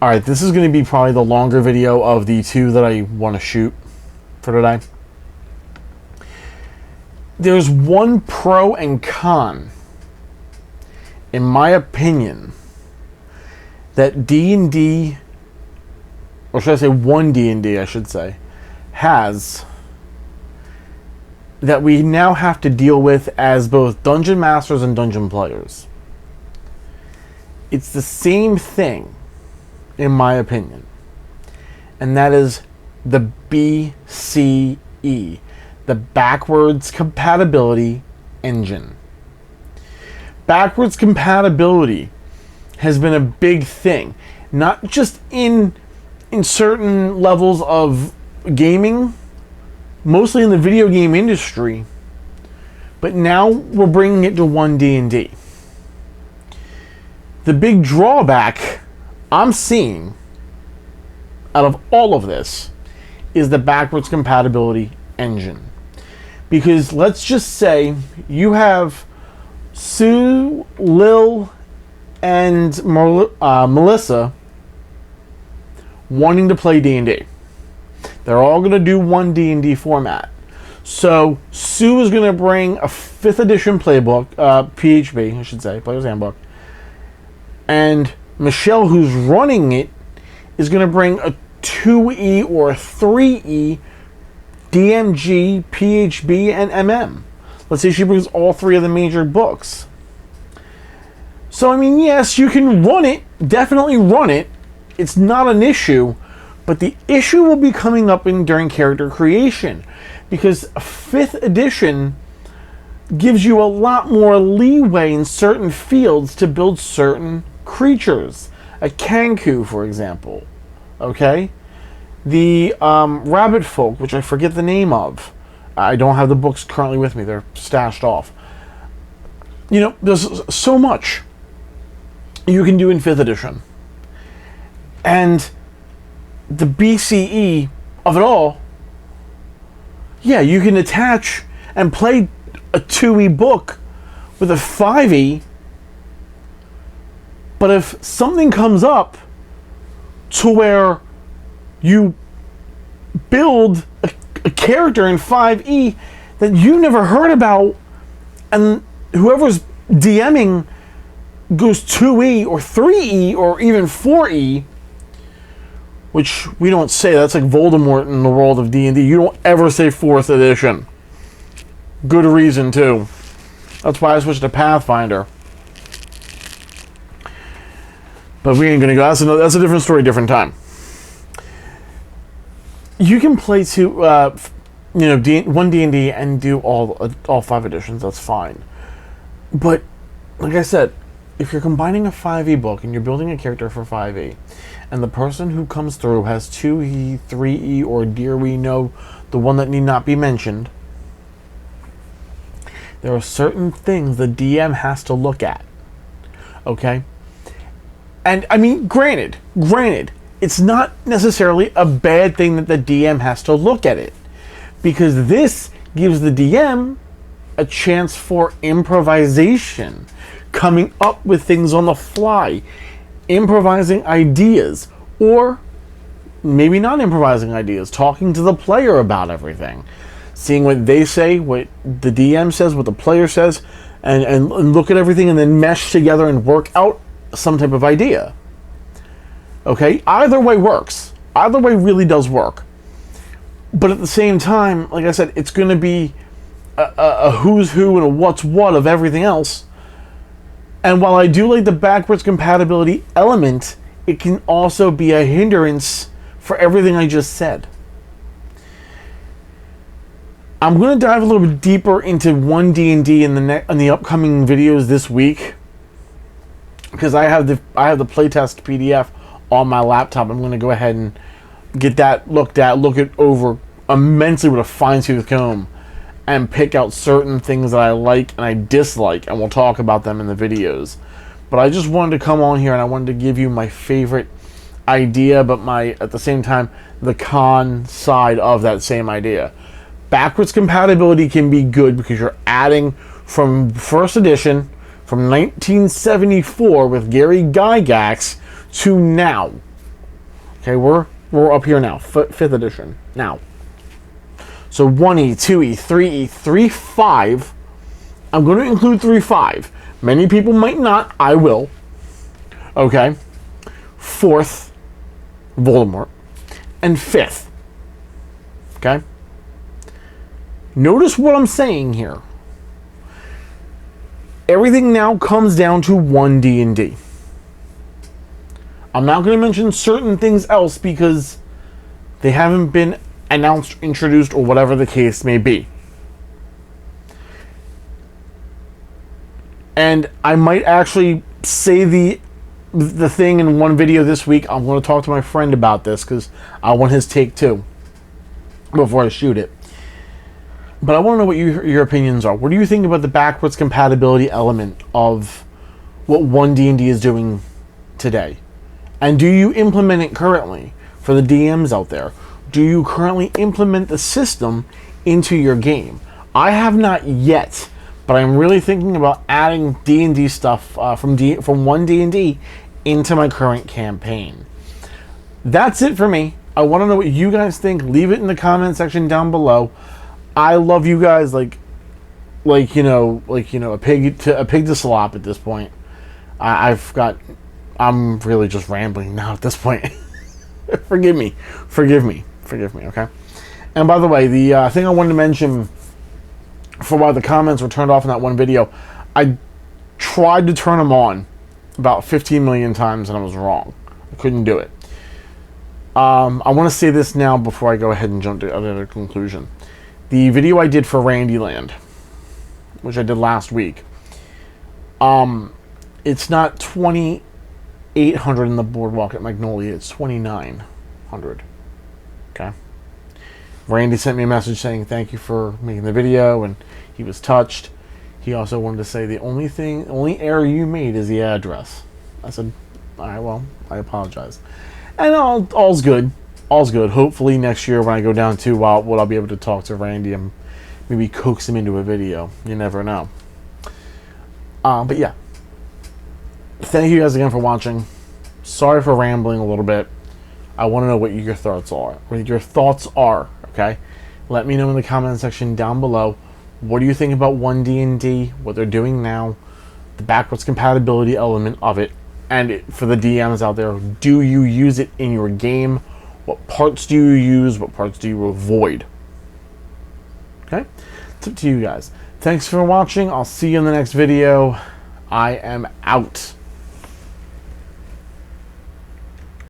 Alright, this is going to be probably the longer video of the two that I want to shoot for today. There's one pro and con, in my opinion, that D&D, or should I say one D&D, I should say, has, that we now have to deal with as both dungeon masters and dungeon players. It's the same thing, in my opinion, and that is the BCE, the backwards compatibility engine. Backwards compatibility has been a big thing, not just in certain levels of gaming, mostly in the video game industry, but now we're bringing it to one D&D. The big drawback I'm seeing out of all of this is the backwards compatibility engine. Because let's just say you have Sue, Lil, and Melissa wanting to play D&D. They're all going to do one D&D format. So Sue is going to bring a 5th edition playbook, PHB, I should say, Player's Handbook. And Michelle, who's running it, is going to bring a 2E or a 3E DMG, PHB, and MM. Let's say she brings all 3 of the major books. So, I mean, yes, you can run it, definitely run it. It's not an issue, but the issue will be coming up during character creation, because a 5th edition gives you a lot more leeway in certain fields to build certain creatures. A Kanku, for example. Okay? The Rabbit Folk, which I forget the name of. I don't have the books currently with me. They're stashed off. You know, there's so much you can do in 5th edition. And the BCE of it all, yeah, you can attach and play a 2E book with a 5E, but if something comes up to where you build a character in 5E that you never heard about, and whoever's DMing goes 2E or 3E or even 4E, which we don't say, that's like Voldemort in the world of D&D. You don't ever say 4th edition. Good reason, too. That's why I switched to Pathfinder. But we ain't gonna go. That's a different story, different time. You can play one D&D and do all 5 editions. That's fine. But like I said, if you're combining a 5e book and you're building a character for 5e, and the person who comes through has 2e, 3e, or dear we know, the one that need not be mentioned, there are certain things the DM has to look at. Okay? And, I mean, granted, it's not necessarily a bad thing that the DM has to look at it, because this gives the DM a chance for improvisation, coming up with things on the fly, improvising ideas, or maybe not improvising ideas, talking to the player about everything, seeing what they say, what the DM says, what the player says, and look at everything and then mesh together and work out some type of idea. Okay? Either way works. Either way really does work. But at the same time, like I said, it's going to be a who's who and a what's what of everything else. And while I do like the backwards compatibility element, it can also be a hindrance for everything I just said. I'm going to dive a little bit deeper into one D&D in the upcoming videos this week, because I have the playtest PDF on my laptop. I'm going to go ahead and get that look it over immensely with a fine-tooth comb, and pick out certain things that I like and I dislike, and we'll talk about them in the videos. But I just wanted to come on here and I wanted to give you my favorite idea, but at the same time, the con side of that same idea. Backwards compatibility can be good because you're adding from first edition, from 1974 with Gary Gygax to now. Okay, we're up here now, 5th edition. Now, so 1E, 2E, 3E, 3.5. I'm going to include 3.5. Many people might not. I will. Okay. 4th, Voldemort. And 5th. Okay. Notice what I'm saying here. Everything now comes down to one D&D. I'm not going to mention certain things else because they haven't been announced, introduced, or whatever the case may be. And I might actually say the thing in one video this week. I'm going to talk to my friend about this because I want his take too before I shoot it. But I want to know what your opinions are. What do you think about the backwards compatibility element of what 1D&D is doing today? And do you implement it currently for the DMs out there? Do you currently implement the system into your game? I have not yet, but I'm really thinking about adding D&D stuff from 1D&D into my current campaign. That's it for me. I want to know what you guys think. Leave it in the comment section down below. I love you guys like a pig to slop at this point. I'm really just rambling now at this point. Forgive me, okay? And by the way, the thing I wanted to mention for why the comments were turned off in that one video, I tried to turn them on about 15 million times and I was wrong. I couldn't do it. I want to say this now before I go ahead and jump to another conclusion. The video I did for Randyland, which I did last week, it's not 2,800 in the boardwalk at Magnolia. It's 2,900. Okay. Randy sent me a message saying thank you for making the video, and he was touched. He also wanted to say the only error you made is the address. I said, all right, well, I apologize. And all's good. All's good. Hopefully next year when I go down to Wildwood, I'll be able to talk to Randy and maybe coax him into a video. You never know. But yeah. Thank you guys again for watching. Sorry for rambling a little bit. I want to know what your thoughts are. Okay? Let me know in the comment section down below. What do you think about 1D&D? What they're doing now? The backwards compatibility element of it. And for the DMs out there, do you use it in your game? What parts do you use? What parts do you avoid? Okay? It's up to you guys. Thanks for watching. I'll see you in the next video. I am out.